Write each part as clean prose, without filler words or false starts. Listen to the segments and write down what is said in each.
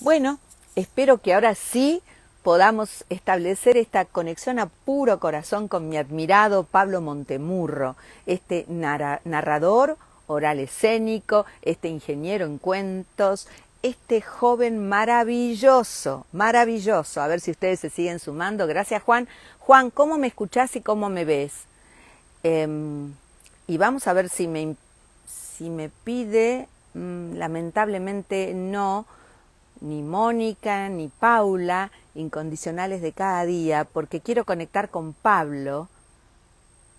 Bueno, espero que ahora sí podamos establecer esta conexión a puro corazón con mi admirado Pablo Montemurro, este narrador oral escénico, este ingeniero en cuentos, este joven maravilloso, maravilloso. A ver si ustedes se siguen sumando. Gracias, Juan. Juan, ¿cómo me escuchás y cómo me ves? Y vamos a ver si me pide, lamentablemente no, ni Mónica, ni Paula, incondicionales de cada día, porque quiero conectar con Pablo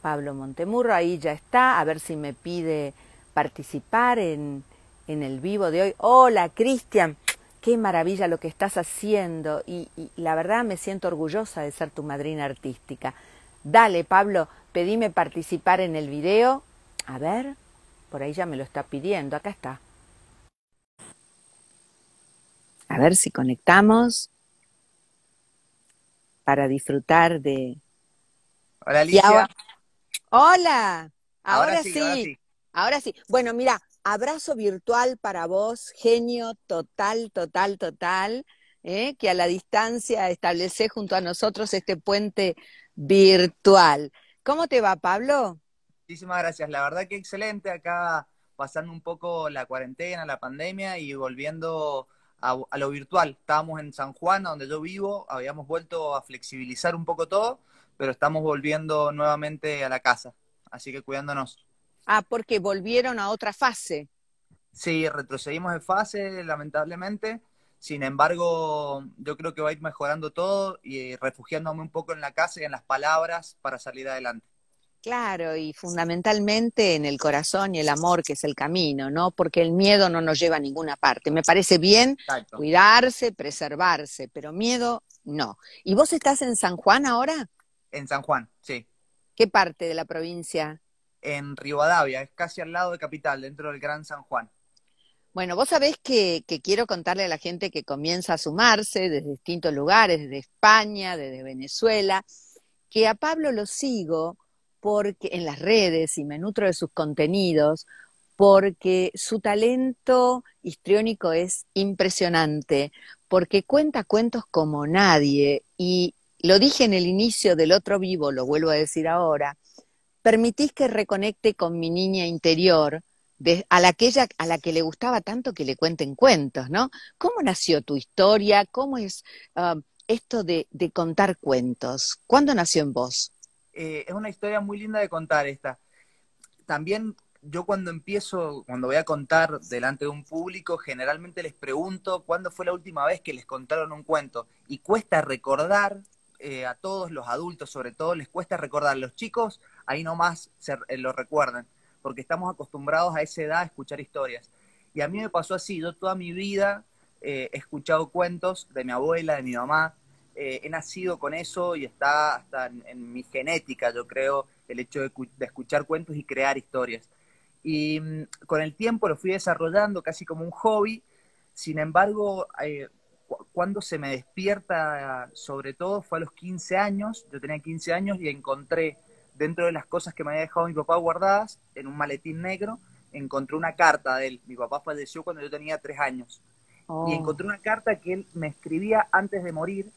Montemurro, ahí ya está, a ver si me pide participar en el vivo de hoy. Hola, Cristian, qué maravilla lo que estás haciendo y la verdad me siento orgullosa de ser tu madrina artística. Dale, Pablo, pedime participar en el video. A ver, por ahí ya me lo está pidiendo, acá está. A ver si conectamos para disfrutar de... Hola Y ahora... Alicia, Hola, ahora ahora sí, ahora sí, sí. ahora sí. Bueno, mira, abrazo virtual para vos, genio total, total, total, que a la distancia establecés junto a nosotros este puente virtual. ¿Cómo te va, Pablo? Muchísimas gracias. La verdad que excelente acá pasando un poco la cuarentena, la pandemia y volviendo a lo virtual. Estábamos en San Juan, donde yo vivo, habíamos vuelto a flexibilizar un poco todo, pero estamos volviendo nuevamente a la casa, así que cuidándonos. Ah, porque volvieron a otra fase. Sí, retrocedimos de fase, lamentablemente. Sin embargo, yo creo que va a ir mejorando todo y refugiándome un poco en la casa y en las palabras para salir adelante. Claro, y fundamentalmente en el corazón y el amor, que es el camino, ¿no? Porque el miedo no nos lleva a ninguna parte. Me parece bien Exacto. cuidarse, preservarse, pero miedo no. ¿Y vos estás en San Juan ahora? En San Juan, sí. ¿Qué parte de la provincia? En Rivadavia, es casi al lado de Capital, dentro del Gran San Juan. Bueno, vos sabés que quiero contarle a la gente que comienza a sumarse desde distintos lugares, desde España, desde Venezuela, que a Pablo lo sigo porque en las redes y me nutro de sus contenidos, porque su talento histriónico es impresionante, porque cuenta cuentos como nadie, y lo dije en el inicio del otro vivo, lo vuelvo a decir ahora, permitís que reconecte con mi niña interior, a la que le gustaba tanto que le cuenten cuentos, ¿no? ¿Cómo nació tu historia? ¿Cómo es esto de contar cuentos? ¿Cuándo nació en vos? Es una historia muy linda de contar esta. También yo cuando voy a contar delante de un público, generalmente les pregunto cuándo fue la última vez que les contaron un cuento. Y cuesta recordar, a todos los adultos sobre todo, les cuesta recordar. Los chicos ahí nomás lo recuerdan, porque estamos acostumbrados a esa edad a escuchar historias. Y a mí me pasó así, yo toda mi vida he escuchado cuentos de mi abuela, de mi mamá, he nacido con eso y está hasta en mi genética, yo creo, el hecho de escuchar cuentos y crear historias. Y con el tiempo lo fui desarrollando casi como un hobby. Sin embargo, cuando se me despierta, sobre todo, fue a los 15 años. Yo tenía 15 años y encontré, dentro de las cosas que me había dejado mi papá guardadas, en un maletín negro, encontré una carta de él. Mi papá falleció cuando yo tenía 3 años. Y Oh, encontré una carta que él me escribía antes de morir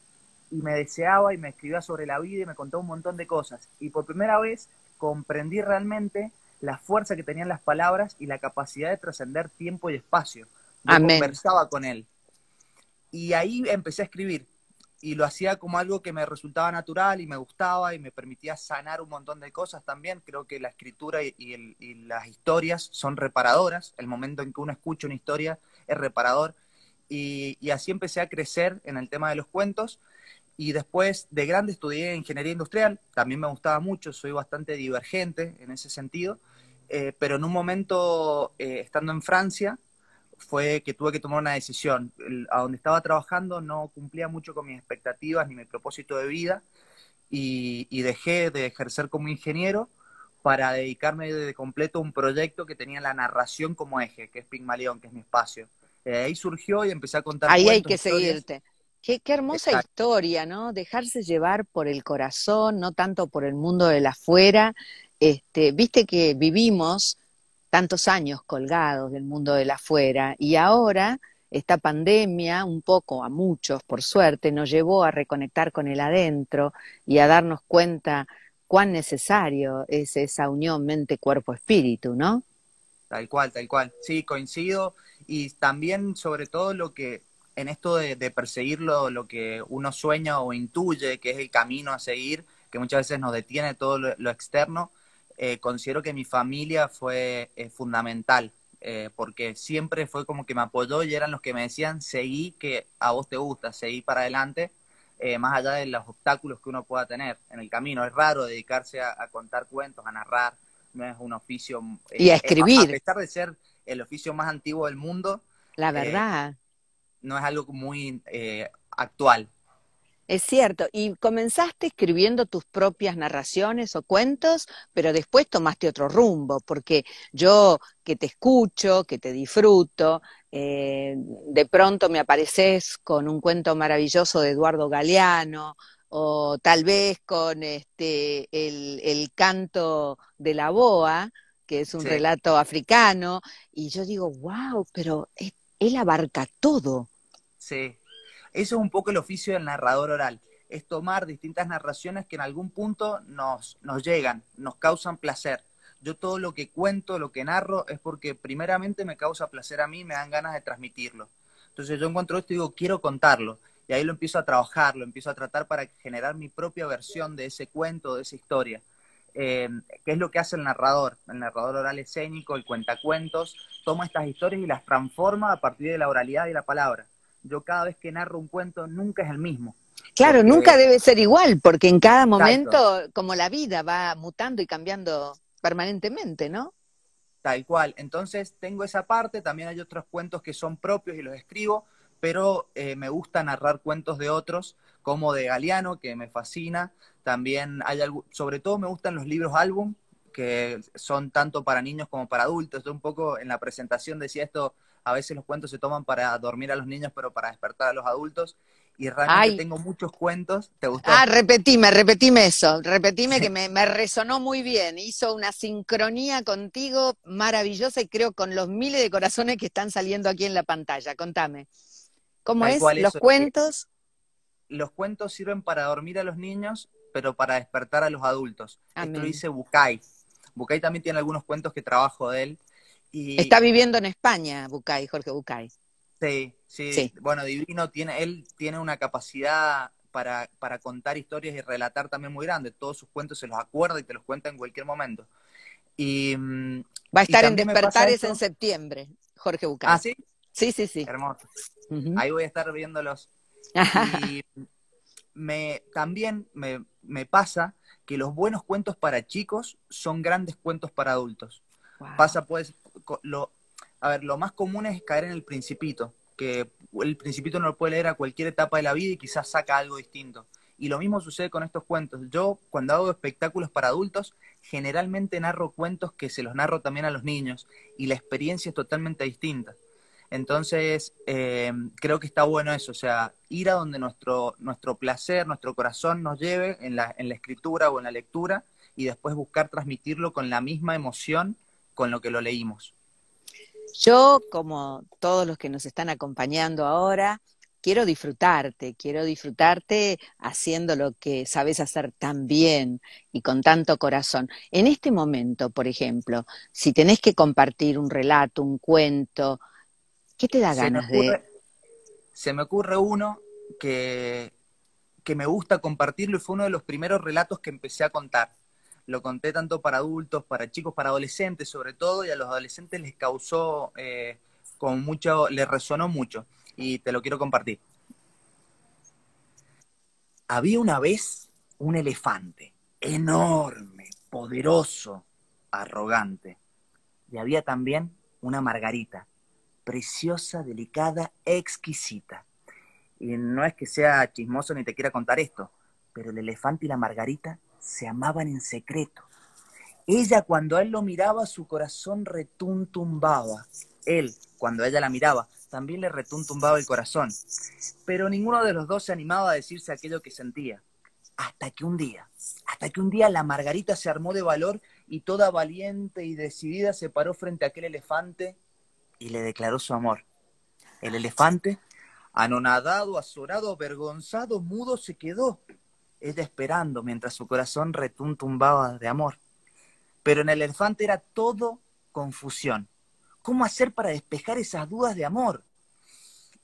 y me deseaba y me escribía sobre la vida y me contó un montón de cosas. Y por primera vez comprendí realmente la fuerza que tenían las palabras y la capacidad de trascender tiempo y espacio. Yo amén. conversaba con él y ahí empecé a escribir y lo hacía como algo que me resultaba natural y me gustaba y me permitía sanar un montón de cosas también. Creo que la escritura y las historias son reparadoras. El momento en que uno escucha una historia es reparador. Y así empecé a crecer en el tema de los cuentos y después de grande estudié ingeniería industrial, también me gustaba mucho, soy bastante divergente en ese sentido, pero en un momento, estando en Francia, fue que tuve que tomar una decisión. A donde estaba trabajando no cumplía mucho con mis expectativas ni mi propósito de vida y dejé de ejercer como ingeniero para dedicarme de completo a un proyecto que tenía la narración como eje, que es Pigmalión, que es mi espacio. Ahí surgió y empecé a contar Ahí hay cuentos, que historias. seguirte. Qué hermosa Exacto. historia, ¿no? Dejarse llevar por el corazón, no tanto por el mundo del afuera. Viste que vivimos tantos años colgados del mundo del afuera y ahora esta pandemia, un poco a muchos, por suerte, nos llevó a reconectar con el adentro y a darnos cuenta cuán necesario es esa unión mente-cuerpo-espíritu, ¿no? Tal cual, tal cual. Sí, coincido. Y también, sobre todo, lo que en esto de perseguir lo que uno sueña o intuye que es el camino a seguir, que muchas veces nos detiene todo lo externo, considero que mi familia fue fundamental, porque siempre fue como que me apoyó y eran los que me decían, seguí que a vos te gusta, seguí para adelante, más allá de los obstáculos que uno pueda tener en el camino. Es raro dedicarse a contar cuentos, a narrar, no es un oficio, Y a a escribir, pesar de ser el oficio más antiguo del mundo, la eh, verdad. no es algo muy actual. Es cierto, y comenzaste escribiendo tus propias narraciones o cuentos, pero después tomaste otro rumbo, porque yo que te escucho, que te disfruto, de pronto me apareces con un cuento maravilloso de Eduardo Galeano, o tal vez con el canto de la boa, que es un Sí, relato africano, y yo digo, wow, pero él abarca todo. sí. Eso es un poco el oficio del narrador oral, es tomar distintas narraciones que en algún punto nos llegan, nos causan placer. Yo todo lo que cuento, lo que narro, es porque primeramente me causa placer a mí, me dan ganas de transmitirlo. Entonces yo encuentro esto y digo, quiero contarlo. Y ahí lo empiezo a trabajar, lo empiezo a tratar para generar mi propia versión de ese cuento, de esa historia. Eh, ¿Qué es lo que hace el narrador? El narrador oral escénico, el cuentacuentos, toma estas historias y las transforma a partir de la oralidad y la palabra. Yo cada vez que narro un cuento nunca es el mismo, Claro, nunca porque, debe ser igual, porque en cada exacto, momento, como la vida va mutando y cambiando permanentemente, ¿no? tal cual. Entonces tengo esa parte, también hay otros cuentos que son propios y los escribo, pero me gusta narrar cuentos de otros, como de Galeano, que me fascina. También hay algo, sobre todo me gustan los libros álbum, que son tanto para niños como para adultos. Yo un poco en la presentación decía esto, a veces los cuentos se toman para dormir a los niños, pero para despertar a los adultos. Y realmente Ay, tengo muchos cuentos. ¿Te gustó? repetime eso, repetime que me resonó muy bien, hizo una sincronía contigo maravillosa y creo con los miles de corazones que están saliendo aquí en la pantalla. Contame, ¿cómo Tal es? cual ¿Los eso. cuentos? Los cuentos sirven para dormir a los niños, pero para despertar a los adultos. Esto lo Amén. dice Bucay. Bucay también tiene algunos cuentos que trabajo de él. Y Está viviendo en España, Bucay, Jorge Bucay. sí, sí, Sí. bueno, Divino tiene, él tiene una capacidad para contar historias y relatar también muy grande. Todos sus cuentos se los acuerda y te los cuenta en cualquier momento. Y, Va a y estar en también me pasa Despertares en esto. septiembre, Jorge Ah, Bucay. sí, Sí, sí, sí. hermoso. Ujú. Ahí voy a estar viéndolos. Y también me pasa que los buenos cuentos para chicos son grandes cuentos para adultos. Wow. Pasa pues, a ver, lo más común es caer en el Principito, que el Principito no lo puede leer a cualquier etapa de la vida y quizás saca algo distinto. Y lo mismo sucede con estos cuentos. Yo, cuando hago espectáculos para adultos, generalmente narro cuentos que se los narro también a los niños y la experiencia es totalmente distinta. Entonces, creo que está bueno eso, o sea, ir a donde nuestro placer, nuestro corazón nos lleve en la escritura o en la lectura y después buscar transmitirlo con la misma emoción con lo que lo leímos. Yo, como todos los que nos están acompañando ahora, quiero disfrutarte haciendo lo que sabes hacer tan bien y con tanto corazón. En este momento, por ejemplo, si tenés que compartir un relato, un cuento, ¿qué te da Se me ganas de? ocurre, se me ocurre uno que, que me gusta compartirlo y fue uno de los primeros relatos que empecé a contar. Lo conté tanto para adultos, para chicos, para adolescentes sobre todo, y a los adolescentes les causó con mucho, les resonó mucho, y te lo quiero compartir. Había una vez un elefante, enorme, poderoso, arrogante, y había también una margarita, preciosa, delicada, exquisita. Y no es que sea chismoso ni te quiera contar esto, pero el elefante y la margarita se amaban en secreto. Ella, cuando a él lo miraba, su corazón retumtumbaba. Él, cuando ella la miraba, también le retumtumbaba el corazón. Pero ninguno de los dos se animaba a decirse aquello que sentía. Hasta que un día la Margarita se armó de valor y toda valiente y decidida se paró frente a aquel elefante y le declaró su amor. El elefante, anonadado, azorado, avergonzado, mudo, se quedó, ella esperando mientras su corazón retumbaba de amor. Pero en el elefante era todo confusión. ¿Cómo hacer para despejar esas dudas de amor?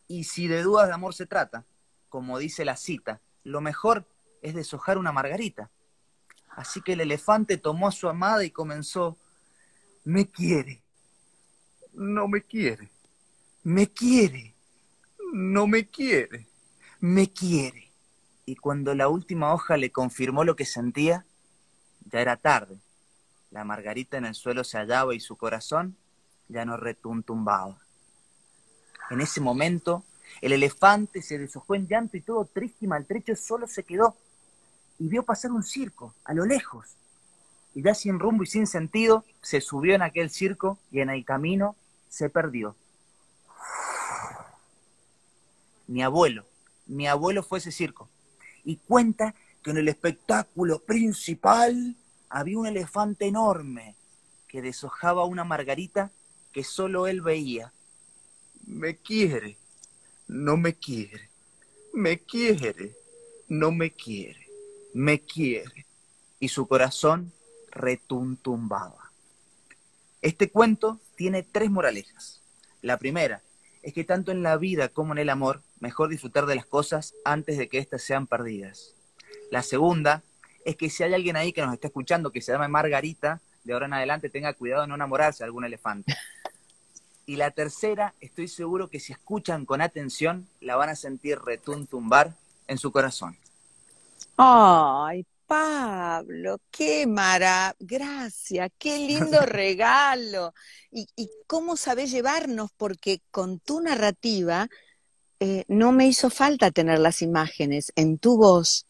Y si de dudas de amor se trata, como dice la cita, lo mejor es deshojar una margarita. Así que el elefante tomó a su amada y comenzó: me quiere, no me quiere, me quiere, no me quiere, me quiere. Y cuando la última hoja le confirmó lo que sentía, ya era tarde. La margarita en el suelo se hallaba y su corazón ya no retumbaba. En ese momento, el elefante se deshojó en llanto y todo triste y maltrecho solo se quedó y vio pasar un circo a lo lejos. Y ya sin rumbo y sin sentido, se subió en aquel circo y en el camino se perdió. Mi abuelo fue ese circo. Y cuenta que en el espectáculo principal había un elefante enorme que deshojaba una margarita que solo él veía. Me quiere, no me quiere, me quiere, no me quiere, me quiere. Y su corazón retumbaba. Este cuento tiene 3 moralejas. La primera es que tanto en la vida como en el amor, mejor disfrutar de las cosas antes de que éstas sean perdidas. La segunda es que si hay alguien ahí que nos está escuchando que se llama Margarita, de ahora en adelante tenga cuidado de no enamorarse de algún elefante. Y la tercera, estoy seguro que si escuchan con atención, la van a sentir retumbar en su corazón. Ay, Pablo, gracias, qué lindo regalo. Y cómo sabés llevarnos, porque con tu narrativa no me hizo falta tener las imágenes. En tu voz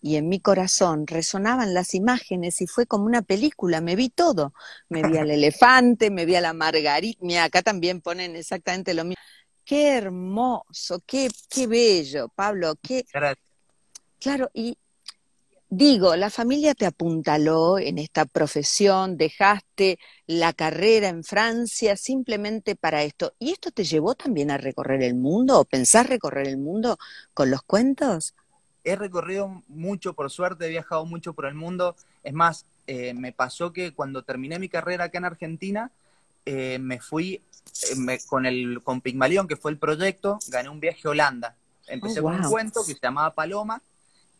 y en mi corazón resonaban las imágenes y fue como una película, me vi todo. Me vi al elefante, me vi a la margarita. Mira, acá también ponen exactamente lo mismo. Qué hermoso, qué bello, Pablo, qué... Gracias. Claro, y digo, la familia te apuntaló en esta profesión, dejaste la carrera en Francia simplemente para esto. ¿Y esto te llevó también a recorrer el mundo o pensás recorrer el mundo con los cuentos? He recorrido mucho, por suerte, he viajado mucho por el mundo. Es más, me pasó que cuando terminé mi carrera acá en Argentina, me fui con Pigmalión, que fue el proyecto, gané un viaje a Holanda. Oh, Empecé con un wow. cuento que se llamaba Paloma,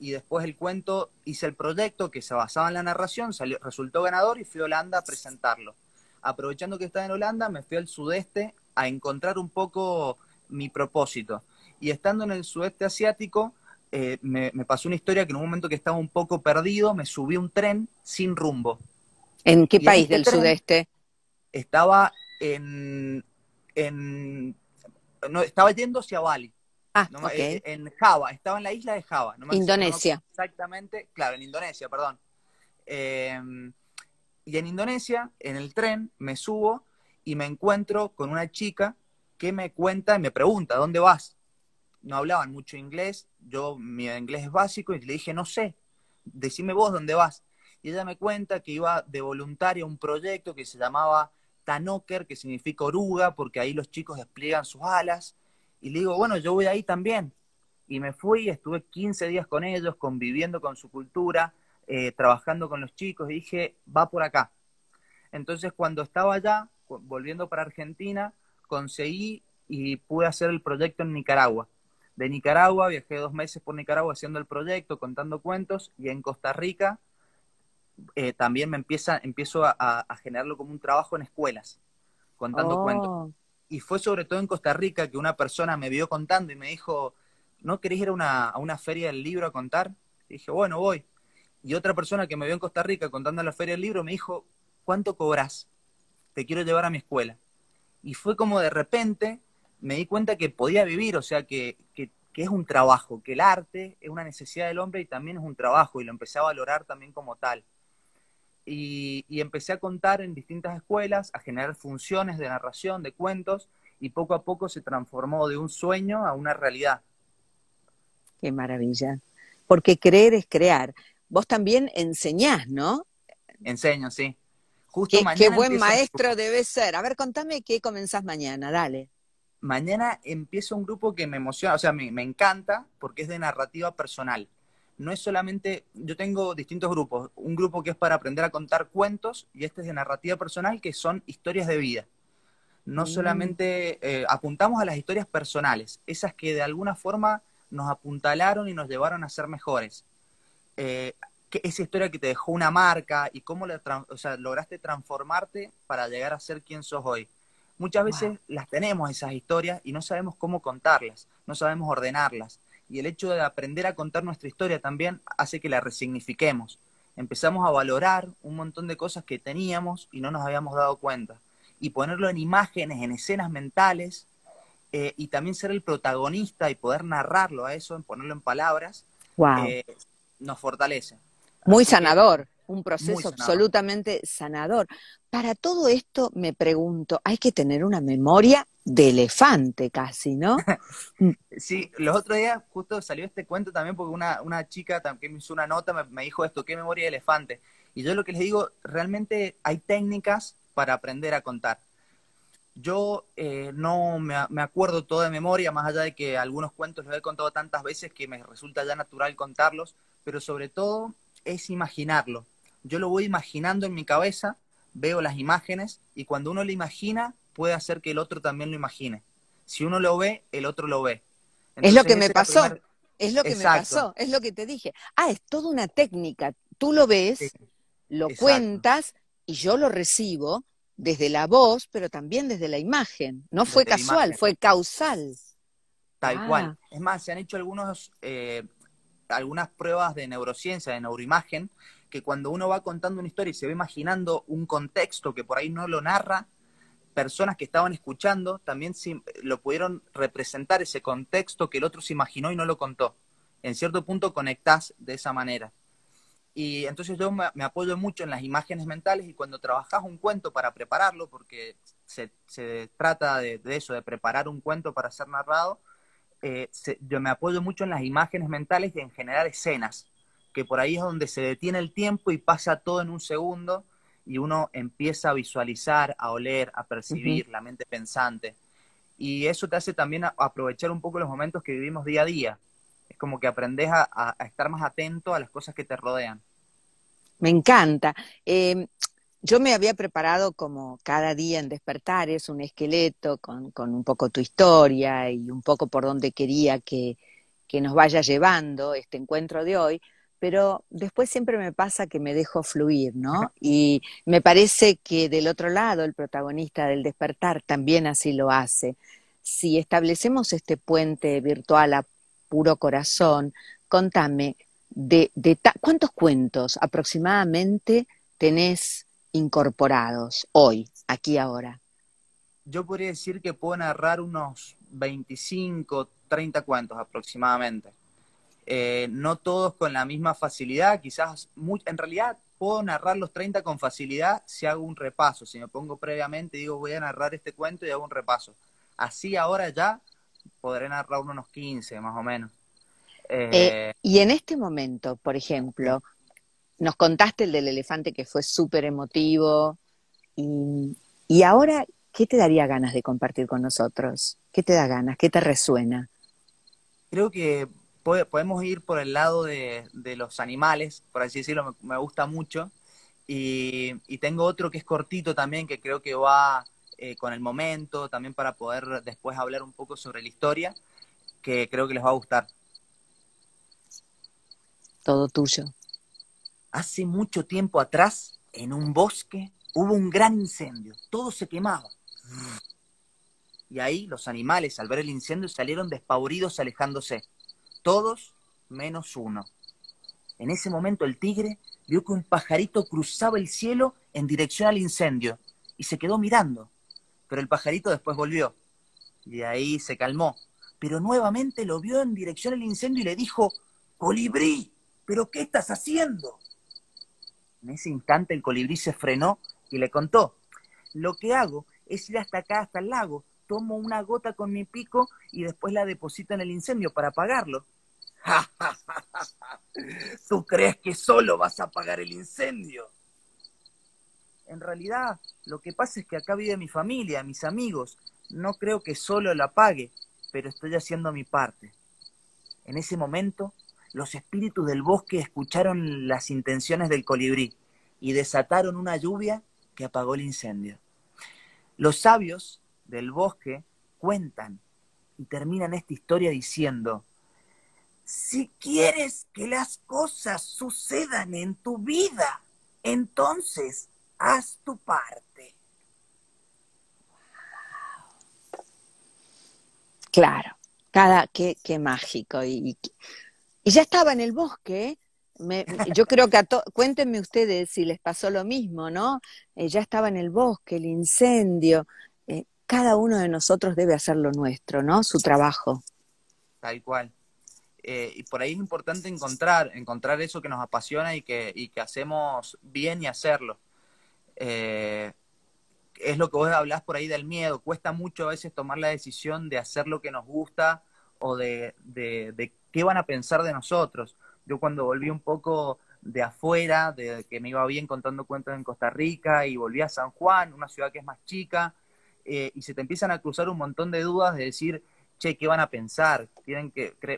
y después el cuento, hice el proyecto que se basaba en la narración, resultó ganador y fui a Holanda a presentarlo. Aprovechando que estaba en Holanda, me fui al sudeste a encontrar un poco mi propósito. Y estando en el sudeste asiático, me pasó una historia que en un momento que estaba un poco perdido, me subí a un tren sin rumbo. ¿En qué Y en país este del tren sudeste? estaba en no, estaba yendo hacia Bali, Ah, no, ok. en Java, estaba en la isla de Java, no me acuerdo Indonesia. exactamente, claro, en Indonesia, perdón. Eh, y en Indonesia, en el tren, me subo y me encuentro con una chica que me cuenta y me pregunta: ¿dónde vas? No hablaban mucho inglés, mi inglés es básico, y le dije: no sé, decime vos dónde vas. Y ella me cuenta que iba de voluntaria a un proyecto que se llamaba Tanoker, que significa oruga, porque ahí los chicos despliegan sus alas. Y le digo: bueno, yo voy ahí también. Y me fui, estuve 15 días con ellos, conviviendo con su cultura, trabajando con los chicos, y dije: va por acá. Entonces, cuando estaba allá, volviendo para Argentina, conseguí y pude hacer el proyecto en Nicaragua. De Nicaragua viajé 2 meses por Nicaragua haciendo el proyecto, contando cuentos, y en Costa Rica también empiezo a generarlo como un trabajo en escuelas, contando cuentos. Oh, Y fue sobre todo en Costa Rica que una persona me vio contando y me dijo: ¿no querés ir a una feria del libro a contar? Y dije: bueno, voy. Y otra persona que me vio en Costa Rica contando en la feria del libro me dijo: ¿cuánto cobras? Te quiero llevar a mi escuela. Y fue como de repente me di cuenta que podía vivir, o sea, que es un trabajo, que el arte es una necesidad del hombre y también es un trabajo, y lo empecé a valorar también como tal. Y empecé a contar en distintas escuelas, a generar funciones de narración, de cuentos, y poco a poco se transformó de un sueño a una realidad. qué maravilla. Porque creer es crear. Vos también enseñás, ¿no? Enseño, sí. Justo Qué mañana buen empiezo mi maestro curso. debe ser. A ver, contame qué comenzás mañana, dale. Mañana empieza un grupo que me emociona, o sea, me encanta porque es de narrativa personal. No es solamente, yo tengo distintos grupos, un grupo que es para aprender a contar cuentos y este es de narrativa personal que son historias de vida. No Mm. solamente apuntamos a las historias personales, esas que de alguna forma nos apuntalaron y nos llevaron a ser mejores. Eh, esa historia que te dejó una marca y cómo o sea, lograste transformarte para llegar a ser quien sos hoy. Muchas Wow. veces las tenemos esas historias y no sabemos cómo contarlas, no sabemos ordenarlas. Y el hecho de aprender a contar nuestra historia también hace que la resignifiquemos. Empezamos a valorar un montón de cosas que teníamos y no nos habíamos dado cuenta. Y ponerlo en imágenes, en escenas mentales, y también ser el protagonista y poder narrarlo a eso, ponerlo en palabras, Wow. eh, nos fortalece. Muy Así que sanador, un muy proceso sanador. absolutamente sanador. Para todo esto me pregunto, hay que tener una memoria de elefante casi, ¿no? Mm. Sí, los otros días justo salió este cuento también porque una chica que me hizo una nota me dijo esto, ¿qué memoria de elefante? Y yo lo que les digo, realmente hay técnicas para aprender a contar. Yo no me acuerdo todo de memoria, más allá de que algunos cuentos los he contado tantas veces que me resulta ya natural contarlos, pero sobre todo es imaginarlo. Yo lo voy imaginando en mi cabeza, veo las imágenes y cuando uno lo imagina puede hacer que el otro también lo imagine. Si uno lo ve, el otro lo ve. Es lo Entonces que me esa es la pasó, primera... es lo que me Exacto, pasó, es lo que te dije. Ah, es toda una técnica. Tú lo sí, ves, lo exacto. cuentas y yo lo recibo desde la voz, pero también desde la imagen. No fue Desde la casual, imagen, fue causal. tal cual. Ah, Es más, se han hecho algunas pruebas de neurociencia, de neuroimagen, que cuando uno va contando una historia y se va imaginando un contexto que por ahí no lo narra, personas que estaban escuchando también lo pudieron representar ese contexto que el otro se imaginó y no lo contó. En cierto punto conectás de esa manera. Y entonces yo me apoyo mucho en las imágenes mentales y cuando trabajas un cuento para prepararlo, porque se trata de eso, de preparar un cuento para ser narrado, yo me apoyo mucho en las imágenes mentales y en generar escenas, que por ahí es donde se detiene el tiempo y pasa todo en un segundo y uno empieza a visualizar, a oler, a ujú. percibir, la mente pensante. Y eso te hace también aprovechar un poco los momentos que vivimos día a día. Es como que aprendes a estar más atento a las cosas que te rodean. Me encanta. Yo me había preparado como cada día en Despertares un esqueleto con un poco tu historia y un poco por donde quería que nos vaya llevando este encuentro de hoy, pero después siempre me pasa que me dejo fluir, ¿no? Y me parece que del otro lado, el protagonista del despertar también así lo hace. Si establecemos este puente virtual a puro corazón, contame, ¿cuántos cuentos aproximadamente tenés incorporados hoy, aquí ahora? Yo podría decir que puedo narrar unos 25, 30 cuentos aproximadamente. No todos con la misma facilidad, quizás en realidad puedo narrar los 30 con facilidad si hago un repaso, si me pongo previamente y digo voy a narrar este cuento y hago un repaso. Así ahora ya podré narrar unos 15 más o menos. Y en este momento, por Sí. ejemplo, nos contaste el del elefante que fue súper emotivo y ahora, ¿qué te daría ganas de compartir con nosotros? ¿Qué te da ganas? ¿Qué te resuena? Creo que podemos ir por el lado de los animales, por así decirlo, me gusta mucho. Y tengo otro que es cortito también, que creo que va con el momento, también para poder después hablar un poco sobre la historia, que creo que les va a gustar. Todo tuyo. Hace mucho tiempo atrás, en un bosque, hubo un gran incendio. Todo se quemaba. Y ahí los animales, al ver el incendio, salieron despavoridos alejándose. Todos menos uno. En ese momento el tigre vio que un pajarito cruzaba el cielo en dirección al incendio y se quedó mirando. Pero el pajarito después volvió y de ahí se calmó. Pero nuevamente lo vio en dirección al incendio y le dijo, colibrí, ¿pero qué estás haciendo? En ese instante el colibrí se frenó y le contó, lo que hago es ir hasta acá, hasta el lago, tomo una gota con mi pico y después la deposito en el incendio para apagarlo. ¡Ja, ja, ja, ja! ¿Tú crees que solo vas a apagar el incendio? en realidad lo que pasa es que acá vive mi familia, mis amigos, no creo que solo la pague, pero estoy haciendo mi parte. En ese momento, los espíritus del bosque escucharon las intenciones del colibrí y desataron una lluvia que apagó el incendio. Los sabios del bosque cuentan y terminan esta historia diciendo: si quieres que las cosas sucedan en tu vida, entonces haz tu parte. Claro, qué mágico. Y ya estaba en el bosque, ¿eh? Yo creo que cuéntenme ustedes si les pasó lo mismo, ¿no? Ya estaba en el bosque, el incendio. Cada uno de nosotros debe hacer lo nuestro, ¿no? Su trabajo. Tal cual. Y por ahí es importante encontrar eso que nos apasiona y que hacemos bien y hacerlo. Es lo que vos hablás por ahí del miedo. Cuesta mucho a veces tomar la decisión de hacer lo que nos gusta o de qué van a pensar de nosotros. Yo cuando volví un poco de afuera, de que me iba bien contando cuentos en Costa Rica y volví a San Juan, una ciudad que es más chica, y se te empiezan a cruzar un montón de dudas de decir, che, ¿qué van a pensar?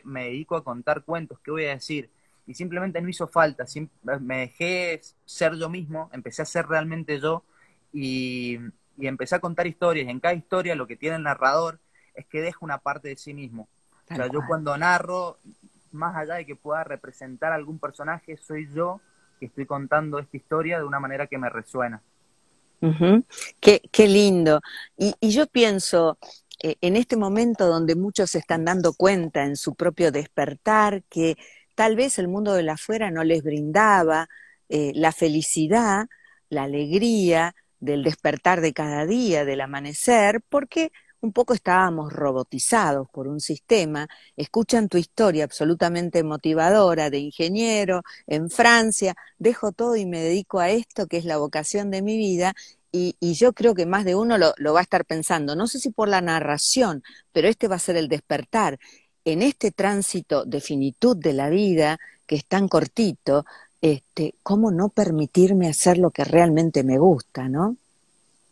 Me dedico a contar cuentos, ¿qué voy a decir? Y simplemente no hizo falta, me dejé ser yo mismo, empecé a ser realmente yo y, y empecé a contar historias. En cada historia lo que tiene el narrador es que deja una parte de sí mismo. O Tal sea, yo cual. cuando narro, más allá de que pueda representar a algún personaje, soy yo que estoy contando esta historia de una manera que me resuena. Ujú. Qué lindo. Y yo pienso, en este momento donde muchos se están dando cuenta en su propio despertar, que tal vez el mundo de la afuera no les brindaba la felicidad, la alegría del despertar de cada día, del amanecer, porque un poco estábamos robotizados por un sistema. Escuchan tu historia absolutamente motivadora de ingeniero en Francia, dejo todo y me dedico a esto que es la vocación de mi vida. Y yo creo que más de uno lo va a estar pensando, no sé si por la narración, pero este va a ser el despertar. En este tránsito de finitud de la vida, que es tan cortito, ¿cómo no permitirme hacer lo que realmente me gusta, ¿no?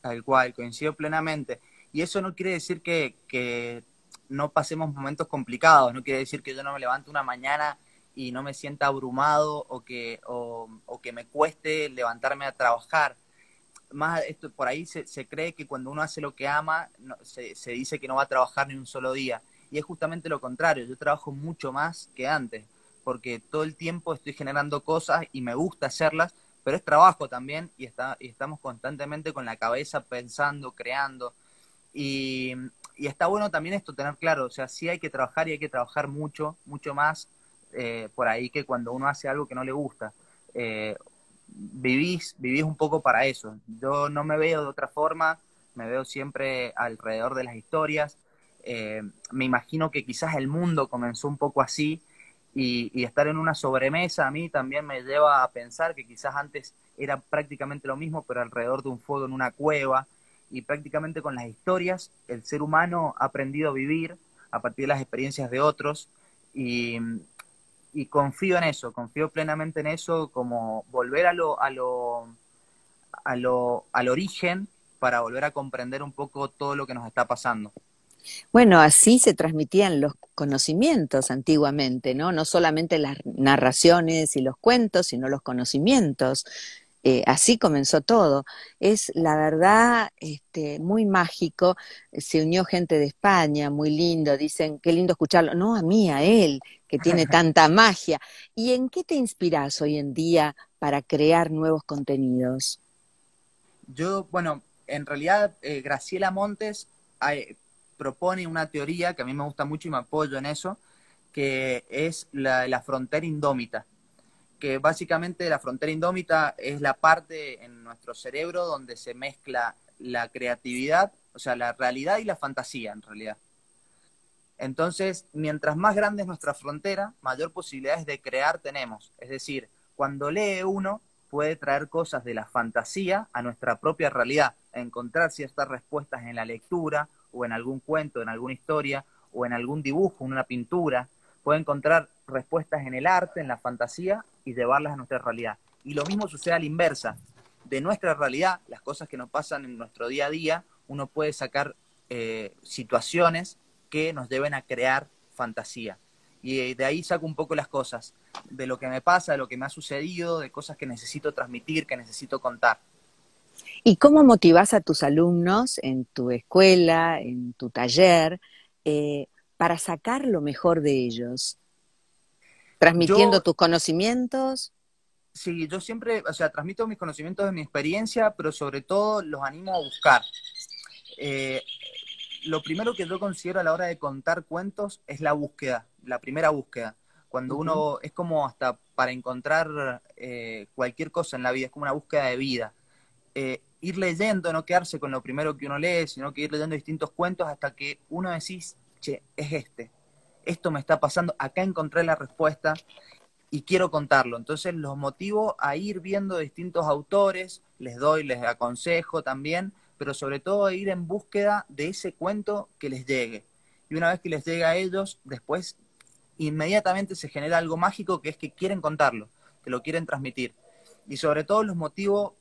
Tal cual, coincido plenamente. Y eso no quiere decir que no pasemos momentos complicados, no quiere decir que yo no me levante una mañana y no me sienta abrumado o que me cueste levantarme a trabajar. Más esto por ahí se cree que cuando uno hace lo que ama, se dice que no va a trabajar ni un solo día. Y es justamente lo contrario, yo trabajo mucho más que antes, porque todo el tiempo estoy generando cosas y me gusta hacerlas, pero es trabajo también y estamos constantemente con la cabeza pensando, creando. Y, y está bueno también esto, tener claro, o sea, sí hay que trabajar y hay que trabajar mucho, mucho más por ahí que cuando uno hace algo que no le gusta. Eh, vivís un poco para eso. Yo no me veo de otra forma, me veo siempre alrededor de las historias. Me imagino que quizás el mundo comenzó un poco así y estar en una sobremesa a mí también me lleva a pensar que quizás antes era prácticamente lo mismo, pero alrededor de un fuego en una cueva y prácticamente con las historias el ser humano ha aprendido a vivir a partir de las experiencias de otros y, y confío en eso, confío plenamente en eso, como volver al origen para volver a comprender un poco todo lo que nos está pasando. Bueno, así se transmitían los conocimientos antiguamente, ¿no? No solamente las narraciones y los cuentos, sino los conocimientos. Así comenzó todo. Es la verdad muy mágico. Se unió gente de España, muy lindo. Dicen, qué lindo escucharlo. No a mí, a él, que tiene tanta magia. ¿Y en qué te inspiras hoy en día para crear nuevos contenidos? Yo, bueno, en realidad Graciela Montes propone una teoría que a mí me gusta mucho y me apoyo en eso, que es la frontera indómita, que básicamente la frontera indómita es la parte en nuestro cerebro donde se mezcla la creatividad, o sea, la realidad y la fantasía en realidad. Entonces, mientras más grande es nuestra frontera, mayor posibilidades de crear tenemos. Es decir, cuando lee uno, puede traer cosas de la fantasía a nuestra propia realidad, encontrar ciertas respuestas en la lectura, o en algún cuento, en alguna historia, o en algún dibujo, en una pintura. Puede encontrar respuestas en el arte, en la fantasía, y llevarlas a nuestra realidad. Y lo mismo sucede a la inversa. de nuestra realidad, las cosas que nos pasan en nuestro día a día, uno puede sacar situaciones que nos lleven a crear fantasía. Y de ahí saco un poco las cosas, de lo que me pasa, de lo que me ha sucedido, de cosas que necesito transmitir, que necesito contar. ¿Y cómo motivás a tus alumnos en tu escuela, en tu taller, eh, para sacar lo mejor de ellos? ¿Transmitiendo Yo, tus conocimientos? sí, yo siempre, o sea, transmito mis conocimientos de mi experiencia, pero sobre todo los animo a buscar. Eh, lo primero que yo considero a la hora de contar cuentos es la búsqueda, la primera búsqueda. Cuando Ujú. uno, es como hasta para encontrar cualquier cosa en la vida, es como una búsqueda de vida. Ir leyendo, no quedarse con lo primero que uno lee, sino que ir leyendo distintos cuentos hasta que uno decís, che, es este, esto me está pasando, acá encontré la respuesta y quiero contarlo. Entonces los motivo a ir viendo distintos autores, les doy, les aconsejo también, pero sobre todo a ir en búsqueda de ese cuento que les llegue. Y una vez que les llega a ellos, después inmediatamente se genera algo mágico que es que quieren contarlo, que lo quieren transmitir. Y sobre todo los motivo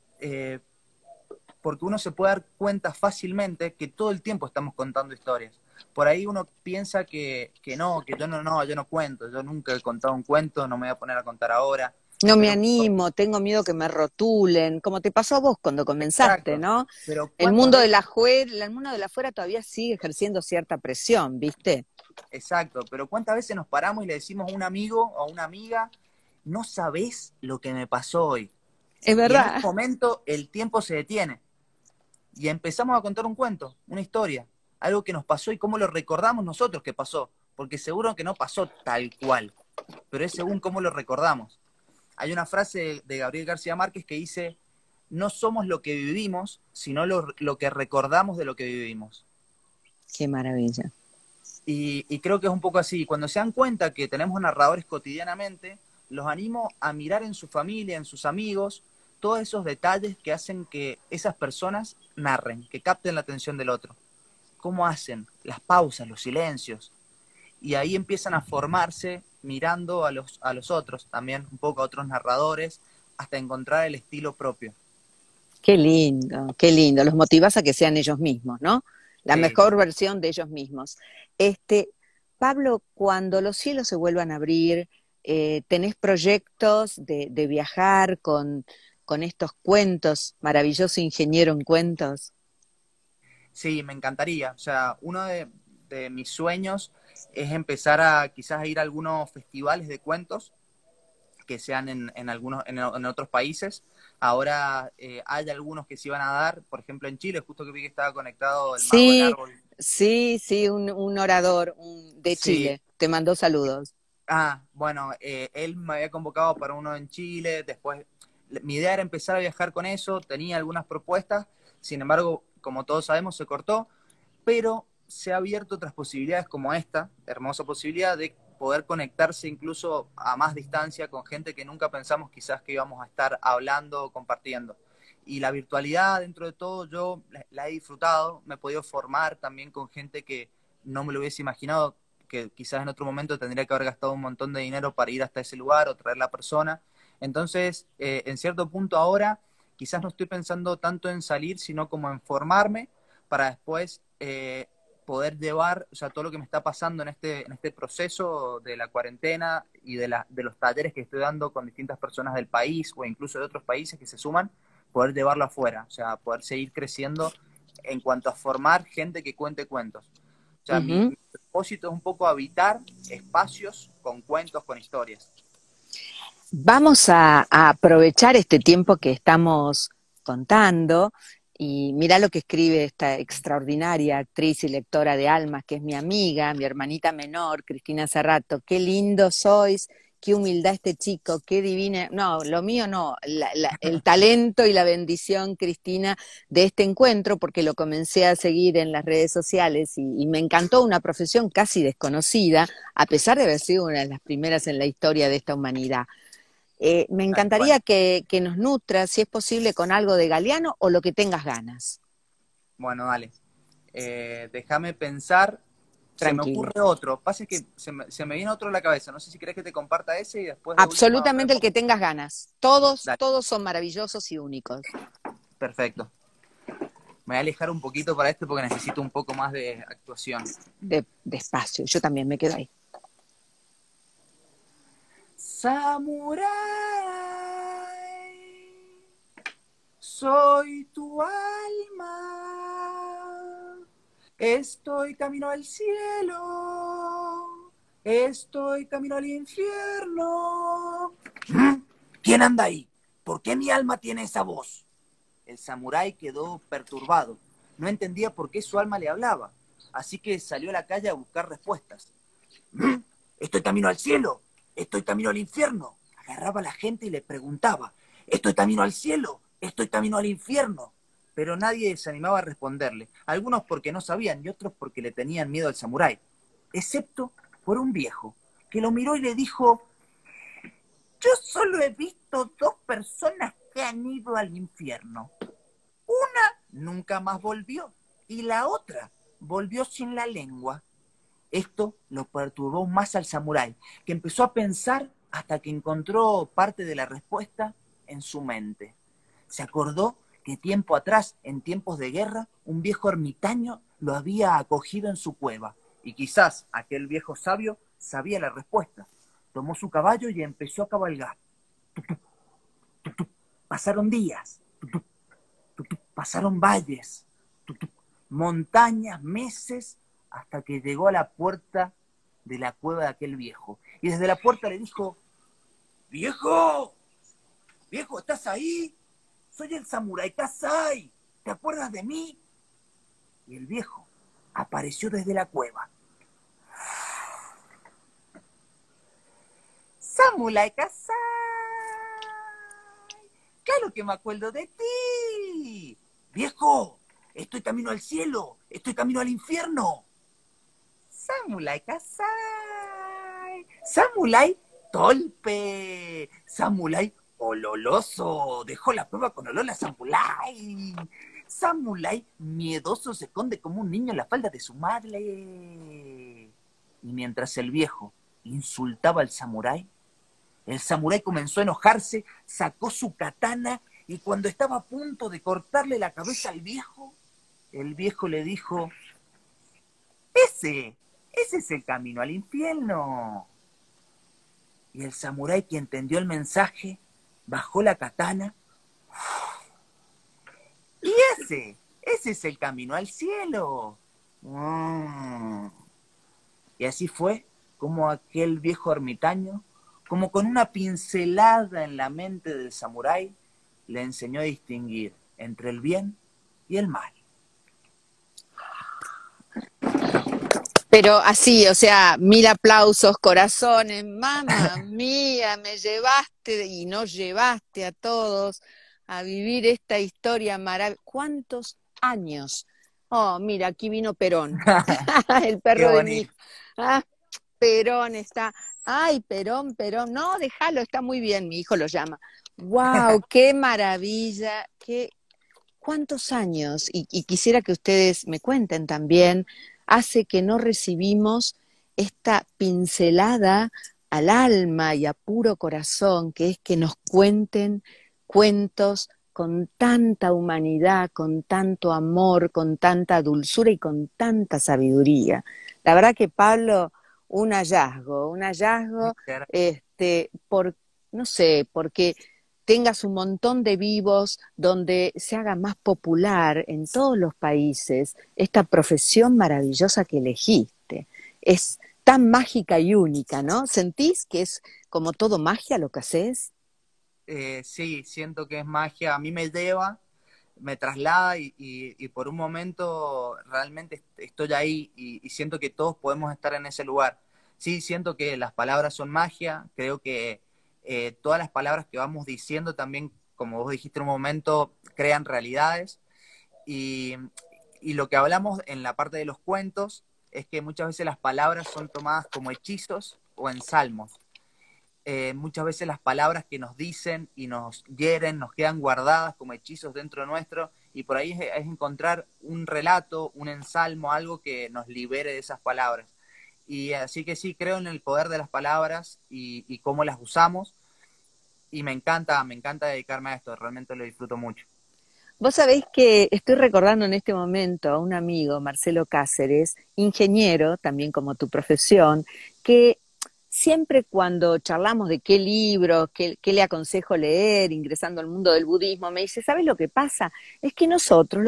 porque uno se puede dar cuenta fácilmente que todo el tiempo estamos contando historias. Por ahí uno piensa que no, que yo no cuento, yo nunca he contado un cuento, no me voy a poner a contar ahora, No me pero animo, tengo miedo que me rotulen, como te pasó a vos cuando comenzaste, exacto, ¿no? pero El cuántas mundo de veces, la el mundo de la afuera todavía sigue ejerciendo cierta presión, ¿viste? exacto, pero cuántas veces nos paramos y le decimos a un amigo o a una amiga, no sabés lo que me pasó hoy. Es Y en ese verdad. momento el tiempo se detiene y empezamos a contar un cuento, una historia, algo que nos pasó y cómo lo recordamos nosotros que pasó, porque seguro que no pasó tal cual, pero es según cómo lo recordamos. Hay una frase de Gabriel García Márquez que dice, no somos lo que vivimos, sino lo que recordamos de lo que vivimos. Qué maravilla. Y creo que es un poco así. Cuando se dan cuenta que tenemos narradores cotidianamente, los animo a mirar en su familia, en sus amigos, todos esos detalles que hacen que esas personas narren, que capten la atención del otro. ¿Cómo hacen? Las pausas, los silencios. Y ahí empiezan a formarse mirando a los otros, también un poco a otros narradores, hasta encontrar el estilo propio. Qué lindo, qué lindo. Los motivas a que sean ellos mismos, ¿no? La Sí, mejor versión de ellos mismos. Este, Pablo, cuando los cielos se vuelvan a abrir, ¿tenés proyectos de viajar con estos cuentos? Maravilloso ingeniero en cuentos. sí, me encantaría. O sea, uno de mis sueños es empezar a quizás a ir a algunos festivales de cuentos que sean en algunos en otros países. Ahora hay algunos que se iban a dar, por ejemplo en Chile, justo que vi que estaba conectado el mago del Sí, árbol. sí, sí, un orador de Sí, Chile. Te mandó saludos. bueno, él me había convocado para uno en Chile, después mi idea era empezar a viajar con eso, tenía algunas propuestas, sin embargo, como todos sabemos, se cortó, pero se ha abierto otras posibilidades como esta, hermosa posibilidad de poder conectarse incluso a más distancia con gente que nunca pensamos quizás que íbamos a estar hablando o compartiendo. Y la virtualidad, dentro de todo, yo la he disfrutado, me he podido formar también con gente que no me lo hubiese imaginado, que quizás en otro momento tendría que haber gastado un montón de dinero para ir hasta ese lugar o traer la persona. Entonces, en cierto punto ahora, quizás no estoy pensando tanto en salir, sino como en formarme para después poder llevar, o sea, todo lo que me está pasando en este proceso de la cuarentena y de los talleres que estoy dando con distintas personas del país o incluso de otros países que se suman, poder llevarlo afuera, o sea, poder seguir creciendo en cuanto a formar gente que cuente cuentos. O sea, Ujú. mi propósito es un poco habitar espacios con cuentos, con historias. Vamos a aprovechar este tiempo que estamos contando y mira lo que escribe esta extraordinaria actriz y lectora de almas, que es mi amiga, mi hermanita menor, Cristina Cerrato. Qué lindo sois, qué humildad este chico, qué divina. No, lo mío no, el talento y la bendición, Cristina, de este encuentro, porque lo comencé a seguir en las redes sociales y me encantó una profesión casi desconocida, a pesar de haber sido una de las primeras en la historia de esta humanidad. Me Tal cual. encantaría que nos nutras, si es posible, con algo de Galeano o lo que tengas ganas. Bueno, dale. Déjame pensar. se me tranquilo. ocurre otro. Pasa que se me viene otro a la cabeza. No sé si querés que te comparta ese y después de última... Absolutamente el que tengas ganas. Todos, Dale, todos son maravillosos y únicos. perfecto. Me voy a alejar un poquito para este porque necesito un poco más de actuación. Despacio, yo también me quedo ahí. Samurai, soy tu alma. Estoy camino al cielo. Estoy camino al infierno. ¿Quién anda ahí? ¿Por qué mi alma tiene esa voz? El samurái quedó perturbado. No entendía por qué su alma le hablaba. Así que salió a la calle a buscar respuestas. Estoy camino al cielo. Estoy camino al infierno. Agarraba a la gente y le preguntaba. Estoy camino al cielo. Estoy camino al infierno. Pero nadie se animaba a responderle. Algunos porque no sabían y otros porque le tenían miedo al samurái. Excepto por un viejo que lo miró y le dijo: yo solo he visto 2 personas que han ido al infierno. Una nunca más volvió y la otra volvió sin la lengua. Esto lo perturbó más al samurái, que empezó a pensar hasta que encontró parte de la respuesta en su mente. Se acordó que tiempo atrás, en tiempos de guerra, un viejo ermitaño lo había acogido en su cueva, y quizás aquel viejo sabio sabía la respuesta. Tomó su caballo y empezó a cabalgar. Pasaron días, pasaron valles, montañas, meses, hasta que llegó a la puerta de la cueva de aquel viejo. Y desde la puerta le dijo: ¡viejo! ¡Viejo, estás ahí! Soy el samurái Kasai. ¿Te acuerdas de mí? Y el viejo apareció desde la cueva. ¡Samurái Kasai! ¡Claro que me acuerdo de ti! ¡Viejo! Estoy camino al cielo. Estoy camino al infierno. Samurái Kasai. Samurái Tolpe. Samurái ololoso. Dejó la cueva con olor a Samurái. Samurái miedoso se esconde como un niño en la falda de su madre. Y mientras el viejo insultaba al samurái, el samurái comenzó a enojarse, sacó su katana y cuando estaba a punto de cortarle la cabeza al viejo, el viejo le dijo: ese es el camino al infierno. Y el samurái, que entendió el mensaje, bajó la katana. Y ese es el camino al cielo. Y así fue como aquel viejo ermitaño, como con una pincelada en la mente del samurái, le enseñó a distinguir entre el bien y el mal. Pero así, o sea, 1000 aplausos, corazones, mamá mía, me llevaste y nos llevaste a todos a vivir esta historia maravillosa. ¿Cuántos años? Oh, mira, aquí vino Perón, el Qué perro de mi bonito. hijo. Ah, Perón está. Ay, Perón, Perón. No, déjalo, está muy bien, mi hijo lo llama. ¡Wow! ¡Qué maravilla! ¿Cuántos años? Y quisiera que ustedes me cuenten también, hace que no recibimos esta pincelada al alma y a puro corazón, que es que nos cuenten cuentos con tanta humanidad, con tanto amor, con tanta dulzura y con tanta sabiduría. La verdad que Pablo, un hallazgo, por, no sé, porque tengas un montón de vivos, donde se haga más popular en todos los países esta profesión maravillosa que elegiste. Es tan mágica y única, ¿no? ¿Sentís que es como todo magia lo que haces? Sí, siento que es magia. A mí me lleva, me traslada y por un momento realmente estoy ahí y siento que todos podemos estar en ese lugar. Sí, siento que las palabras son magia. Creo que todas las palabras que vamos diciendo también, como vos dijiste en un momento, crean realidades. Y, y lo que hablamos en la parte de los cuentos es que muchas veces las palabras son tomadas como hechizos o en salmos. Muchas veces las palabras que nos dicen y nos hieren nos quedan guardadas como hechizos dentro nuestro y por ahí es encontrar un relato, un ensalmo, algo que nos libere de esas palabras. Y así que sí, creo en el poder de las palabras y cómo las usamos, y me encanta dedicarme a esto, realmente lo disfruto mucho. Vos sabéis que estoy recordando en este momento a un amigo, Marcelo Cáceres, ingeniero, también como tu profesión, que siempre cuando charlamos de qué libro, qué le aconsejo leer, ingresando al mundo del budismo, me dice, ¿sabes lo que pasa? Es que nosotros,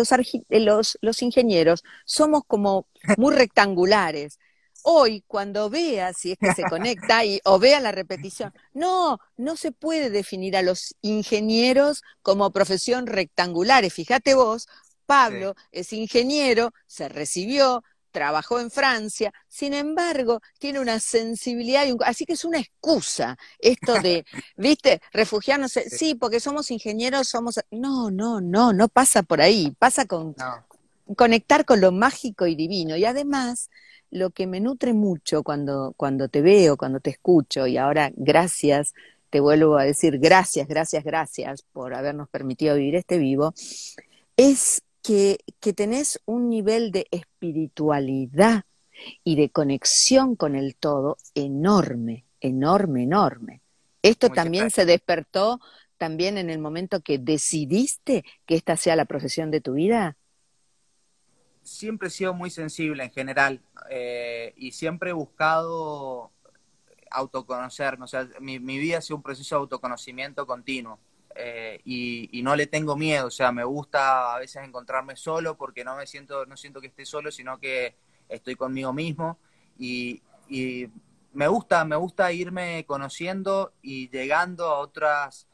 los ingenieros, somos como muy rectangulares. Hoy, cuando vea, si es que se conecta o vea la repetición, no se puede definir a los ingenieros como profesión rectangulares. Fíjate vos, Sí, Pablo es ingeniero, se recibió, trabajó en Francia, sin embargo, tiene una sensibilidad, así que es una excusa esto de, viste, refugiarnos, sí, sí, porque somos ingenieros, somos... No pasa por ahí, pasa con no, conectar con lo mágico y divino. Y además, lo que me nutre mucho cuando te veo, cuando te escucho, y ahora gracias, te vuelvo a decir gracias por habernos permitido vivir este vivo, es que tenés un nivel de espiritualidad y de conexión con el todo enorme, enorme, enorme. Esto muchas también se gracias. despertó también en el momento que decidiste que esta sea la profesión de tu vida. Siempre he sido muy sensible en general, y siempre he buscado autoconocerme, o sea, mi vida ha sido un proceso de autoconocimiento continuo, y no le tengo miedo, o sea, me gusta a veces encontrarme solo porque no siento que esté solo, sino que estoy conmigo mismo, y me gusta irme conociendo y llegando a otras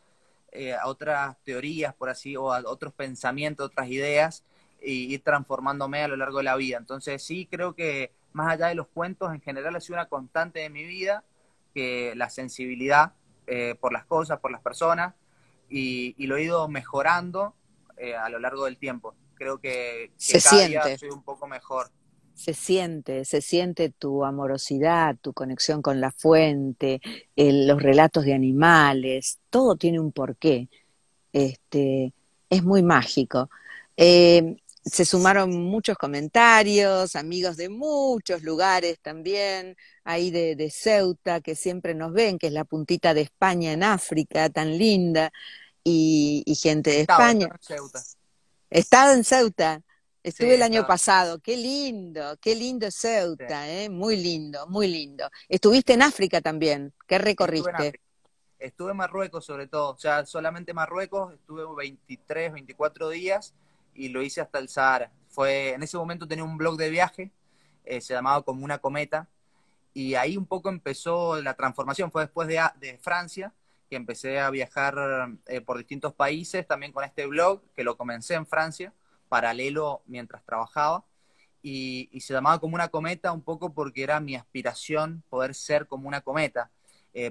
teorías, por así, o a otros pensamientos, otras ideas, y ir transformándome a lo largo de la vida. Entonces sí, creo que más allá de los cuentos, en general ha sido una constante de mi vida, que la sensibilidad, por las cosas, por las personas, y lo he ido mejorando, a lo largo del tiempo. Creo que Se cada día siente. soy un poco mejor. Se siente tu amorosidad, tu conexión con la fuente, los relatos de animales, todo tiene un porqué. Este, es muy mágico. Se sumaron muchos comentarios, amigos de muchos lugares también, ahí de Ceuta, que siempre nos ven, que es la puntita de España en África, tan linda, y gente de He España. estado en Ceuta. He estado en Ceuta, Sí, estuve he el año estado. pasado, qué lindo Sí. Ceuta, muy lindo, muy lindo. Estuviste en África también, ¿qué Estuve en recorriste? África. Estuve en Marruecos sobre todo, o sea, solamente Marruecos, estuve 23, 24 días y lo hice hasta el Sahara. En ese momento tenía un blog de viaje, se llamaba Como una cometa, y ahí un poco empezó la transformación, fue después de Francia, que empecé a viajar, por distintos países, también con este blog, que lo comencé en Francia, paralelo mientras trabajaba, y se llamaba Como una cometa un poco porque era mi aspiración poder ser como una cometa,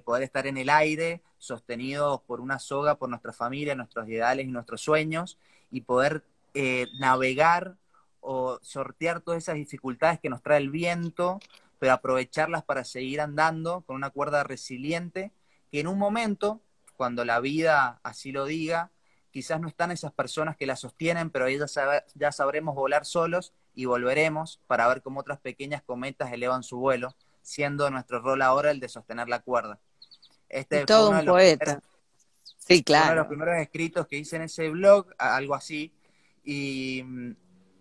poder estar en el aire, sostenidos por una soga, por nuestra familia, nuestros ideales y nuestros sueños, y poder, navegar o sortear todas esas dificultades que nos trae el viento, pero aprovecharlas para seguir andando con una cuerda resiliente, que en un momento, cuando la vida así lo diga, quizás no están esas personas que la sostienen, pero ahí ya sabremos volar solos y volveremos para ver cómo otras pequeñas cometas elevan su vuelo, siendo nuestro rol ahora el de sostener la cuerda. Este fue Todo un poeta. Sí, uno de los claro. primeros escritos que hice en ese blog, algo así, y,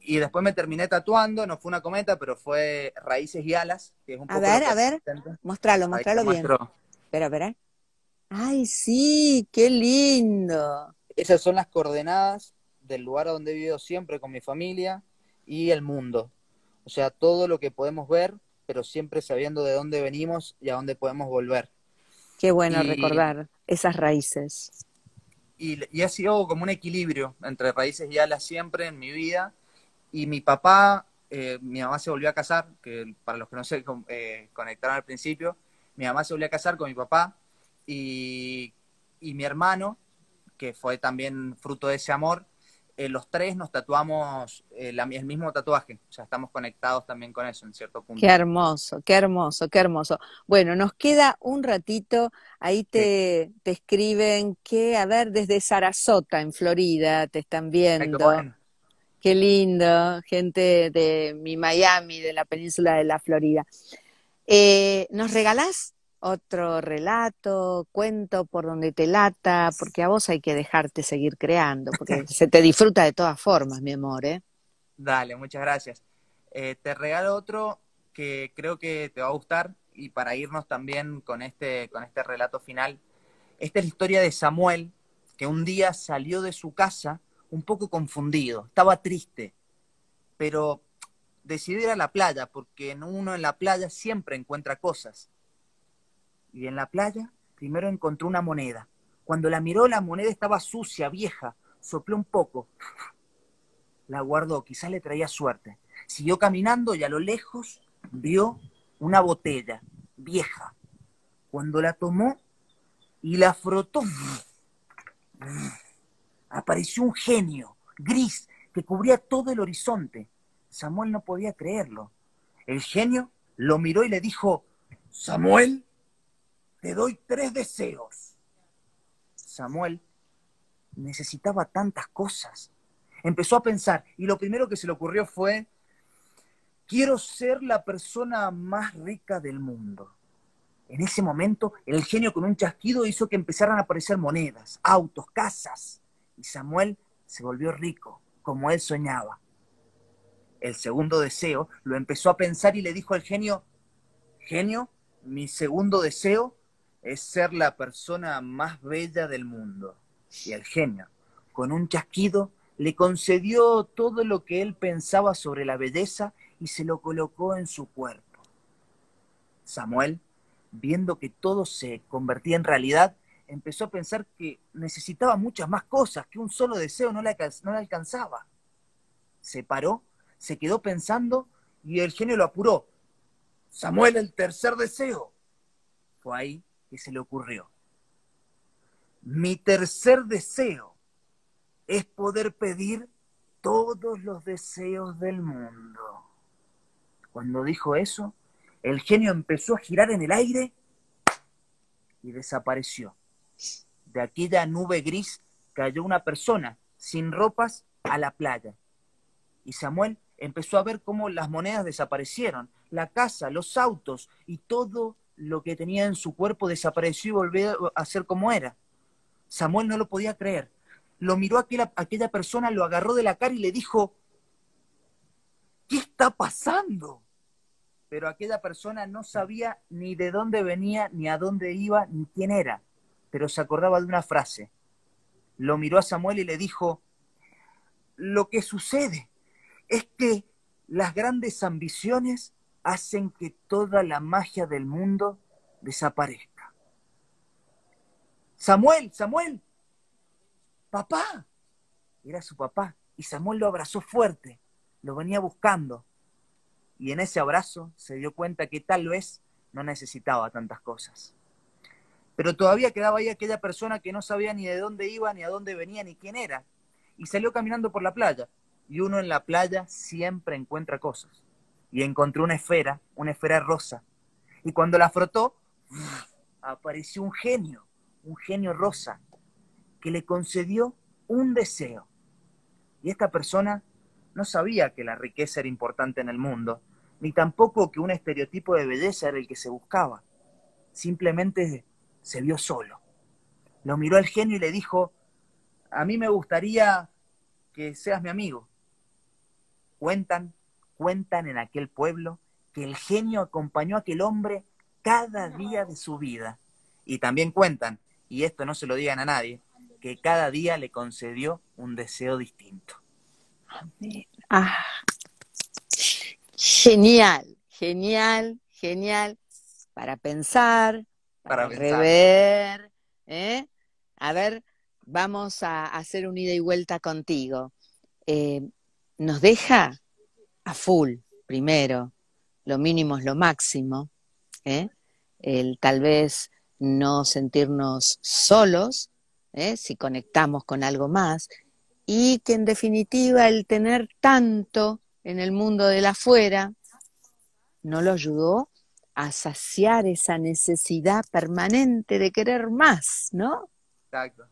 y después me terminé tatuando, no fue una cometa, pero fue Raíces y Alas, que es un poco lo que A ver, representa. Ahí te mostralo bien. muestro. Espera, espera. Ay, sí, qué lindo. Esas son las coordenadas del lugar a donde he vivido siempre con mi familia y el mundo. O sea, todo lo que podemos ver, pero siempre sabiendo de dónde venimos y a dónde podemos volver. Qué bueno Y, recordar esas raíces. y ha sido como un equilibrio entre raíces y alas siempre en mi vida. Y mi papá, mi mamá se volvió a casar, que para los que no se conectaron al principio, mi mamá se volvió a casar con mi papá, y, y mi hermano, que fue también fruto de ese amor, los tres nos tatuamos, el mismo tatuaje, o sea, estamos conectados también con eso en cierto Qué punto. hermoso, qué hermoso, qué hermoso. Bueno, nos queda un ratito, ahí Sí. te escriben que, a ver, desde Sarasota, en Florida, te están Ay, qué viendo. bueno. Qué lindo, gente de mi Miami, de la península de la Florida. ¿Nos regalás otro relato, cuento por donde te lata? Porque a vos hay que dejarte seguir creando, porque se te disfruta de todas formas, mi amor, ¿eh? Dale, muchas gracias. Te regalo otro que creo que te va a gustar y para irnos también con este relato final. Esta es la historia de Samuel, que un día salió de su casa un poco confundido, estaba triste, pero decidió ir a la playa porque uno en la playa siempre encuentra cosas. Y en la playa primero encontró una moneda. Cuando la miró, la moneda estaba sucia, vieja. Sopló un poco, la guardó, quizás le traía suerte. Siguió caminando y a lo lejos vio una botella vieja. Cuando la tomó y la frotó, apareció un genio gris que cubría todo el horizonte. Samuel no podía creerlo. El genio lo miró y le dijo: Samuel, te doy 3 deseos. Samuel necesitaba tantas cosas. Empezó a pensar y lo primero que se le ocurrió fue: quiero ser la persona más rica del mundo. En ese momento, el genio con un chasquido hizo que empezaran a aparecer monedas, autos, casas. Y Samuel se volvió rico, como él soñaba. El segundo deseo lo empezó a pensar y le dijo al genio: genio, mi segundo deseo es ser la persona más bella del mundo. Y el genio, con un chasquido, le concedió todo lo que él pensaba sobre la belleza y se lo colocó en su cuerpo. Samuel, viendo que todo se convertía en realidad, empezó a pensar que necesitaba muchas más cosas, que un solo deseo no le alcanzaba. Se paró, se quedó pensando y el genio lo apuró. Samuel, el tercer deseo. Fue ahí que se le ocurrió: mi tercer deseo es poder pedir todos los deseos del mundo. Cuando dijo eso, el genio empezó a girar en el aire y desapareció. De aquella nube gris cayó una persona sin ropas a la playa. Y Samuel empezó a ver cómo las monedas desaparecieron, la casa, los autos y todo lo que tenía en su cuerpo desapareció y volvió a ser como era. Samuel no lo podía creer. Lo miró a aquella persona, lo agarró de la cara y le dijo: ¿qué está pasando? Pero aquella persona no sabía ni de dónde venía, ni a dónde iba, ni quién era, pero se acordaba de una frase. Lo miró a Samuel y le dijo: lo que sucede es que las grandes ambiciones hacen que toda la magia del mundo desaparezca. Samuel, Samuel, papá. Era su papá y Samuel lo abrazó fuerte, lo venía buscando. Y en ese abrazo se dio cuenta que tal vez no necesitaba tantas cosas. Pero todavía quedaba ahí aquella persona que no sabía ni de dónde iba, ni a dónde venía, ni quién era. Y salió caminando por la playa. Y uno en la playa siempre encuentra cosas. Y encontró una esfera rosa. Y cuando la frotó, apareció un genio rosa, que le concedió un deseo. Y esta persona no sabía que la riqueza era importante en el mundo, ni tampoco que un estereotipo de belleza era el que se buscaba. Simplemente se vio solo. Lo miró al genio y le dijo: a mí me gustaría que seas mi amigo. Cuentan, cuentan en aquel pueblo que el genio acompañó a aquel hombre cada día de su vida. Y también cuentan, y esto no se lo digan a nadie, que cada día le concedió un deseo distinto. Ah, genial, genial, genial. Para pensar, Para para pensar. rever, ¿eh? A ver, vamos a hacer un ida y vuelta contigo. Eh, Nos deja a full, primero, lo mínimo es lo máximo, ¿eh? El tal vez no sentirnos solos, ¿eh? Si conectamos con algo más, y que en definitiva el tener tanto en el mundo del afuera no lo ayudó a saciar esa necesidad permanente de querer más, ¿no? Exacto.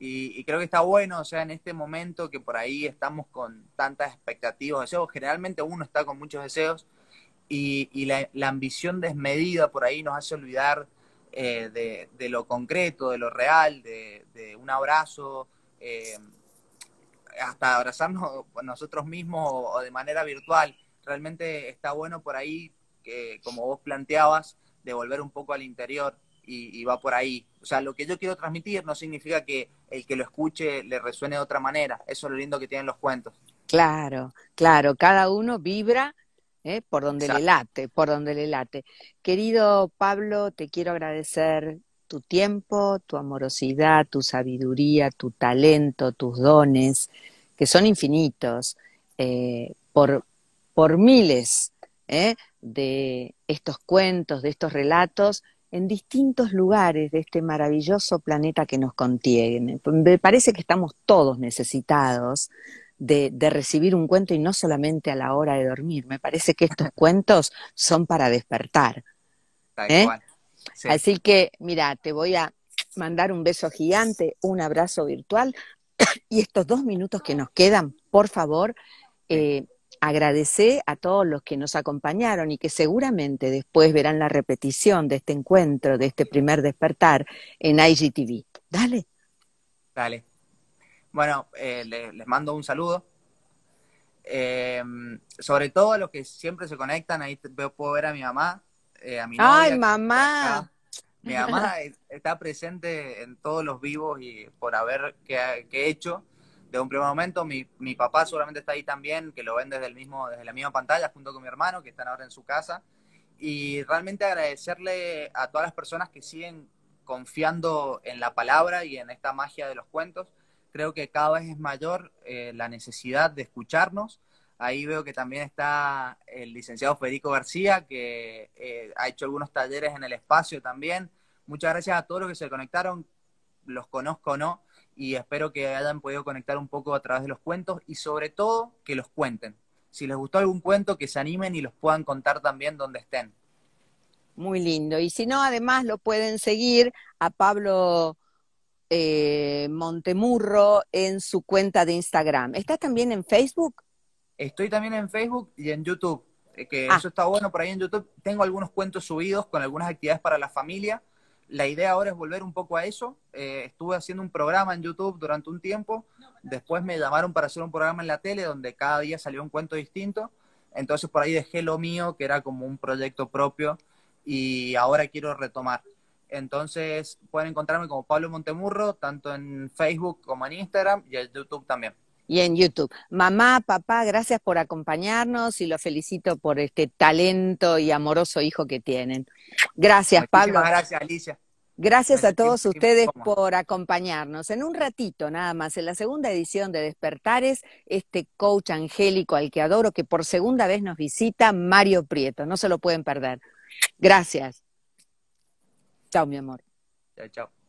Y creo que está bueno, o sea, en este momento que por ahí estamos con tantas expectativas, deseos, generalmente uno está con muchos deseos y la ambición desmedida por ahí nos hace olvidar de lo concreto, de lo real, de un abrazo, eh, hasta abrazarnos nosotros mismos o de manera virtual. Realmente está bueno por ahí, que, como vos planteabas, de volver un poco al interior y va por ahí. O sea, lo que yo quiero transmitir no significa que el que lo escuche le resuene de otra manera. Eso es lo lindo que tienen los cuentos. Claro, claro, cada uno vibra por donde le Exacto. late, por donde le late. Querido Pablo, te quiero agradecer tu tiempo, tu amorosidad, tu sabiduría, tu talento, tus dones, que son infinitos, por miles de estos cuentos, de estos relatos, en distintos lugares de este maravilloso planeta que nos contiene. Me parece que estamos todos necesitados de recibir un cuento y no solamente a la hora de dormir. Me parece que estos cuentos son para despertar. Tal ¿Eh? cual. Sí. Así que, mira, te voy a mandar un beso gigante, un abrazo virtual y estos 2 minutos que nos quedan, por favor, Sí. eh, agradecé a todos los que nos acompañaron y que seguramente después verán la repetición de este encuentro, de este primer despertar en IGTV. Dale. Dale. Bueno, les mando un saludo. Sobre todo a los que siempre se conectan, ahí puedo ver a mi mamá, a mi Ay, novia que está mamá. acá. Mi mamá está presente en todos los vivos y por haber que he hecho de un primer momento. Mi papá seguramente está ahí también, que lo ven desde la misma pantalla, junto con mi hermano, que están ahora en su casa. Y realmente agradecerle a todas las personas que siguen confiando en la palabra y en esta magia de los cuentos. Creo que cada vez es mayor la necesidad de escucharnos. Ahí veo que también está el licenciado Federico García, que ha hecho algunos talleres en el espacio también. Muchas gracias a todos los que se conectaron, los conozco o no, y espero que hayan podido conectar un poco a través de los cuentos y sobre todo que los cuenten. Si les gustó algún cuento, que se animen y los puedan contar también donde estén. Muy lindo. Y si no, además lo pueden seguir a Pablo Montemurro en su cuenta de Instagram. ¿Estás también en Facebook? Estoy también en Facebook y en YouTube, que Ah, eso está bueno por ahí en YouTube. Tengo algunos cuentos subidos con algunas actividades para la familia. La idea ahora es volver un poco a eso. Estuve haciendo un programa en YouTube durante un tiempo. Después me llamaron para hacer un programa en la tele donde cada día salió un cuento distinto. Entonces por ahí dejé lo mío, que era como un proyecto propio, y ahora quiero retomar. Entonces pueden encontrarme como Pablo Montemurro, tanto en Facebook como en Instagram y en YouTube también. y en YouTube. Mamá, papá, gracias por acompañarnos y los felicito por este talento y amoroso hijo que tienen. Gracias, Muchísimas Pablo. gracias, Alicia. Gracias Me a sentí todos muy ustedes cómodo. por acompañarnos. En un ratito nada más, en la segunda edición de Despertares, este coach angélico al que adoro, que por segunda vez nos visita, Mario Prieto. No se lo pueden perder. Gracias. Chao, mi amor. Chao, chao.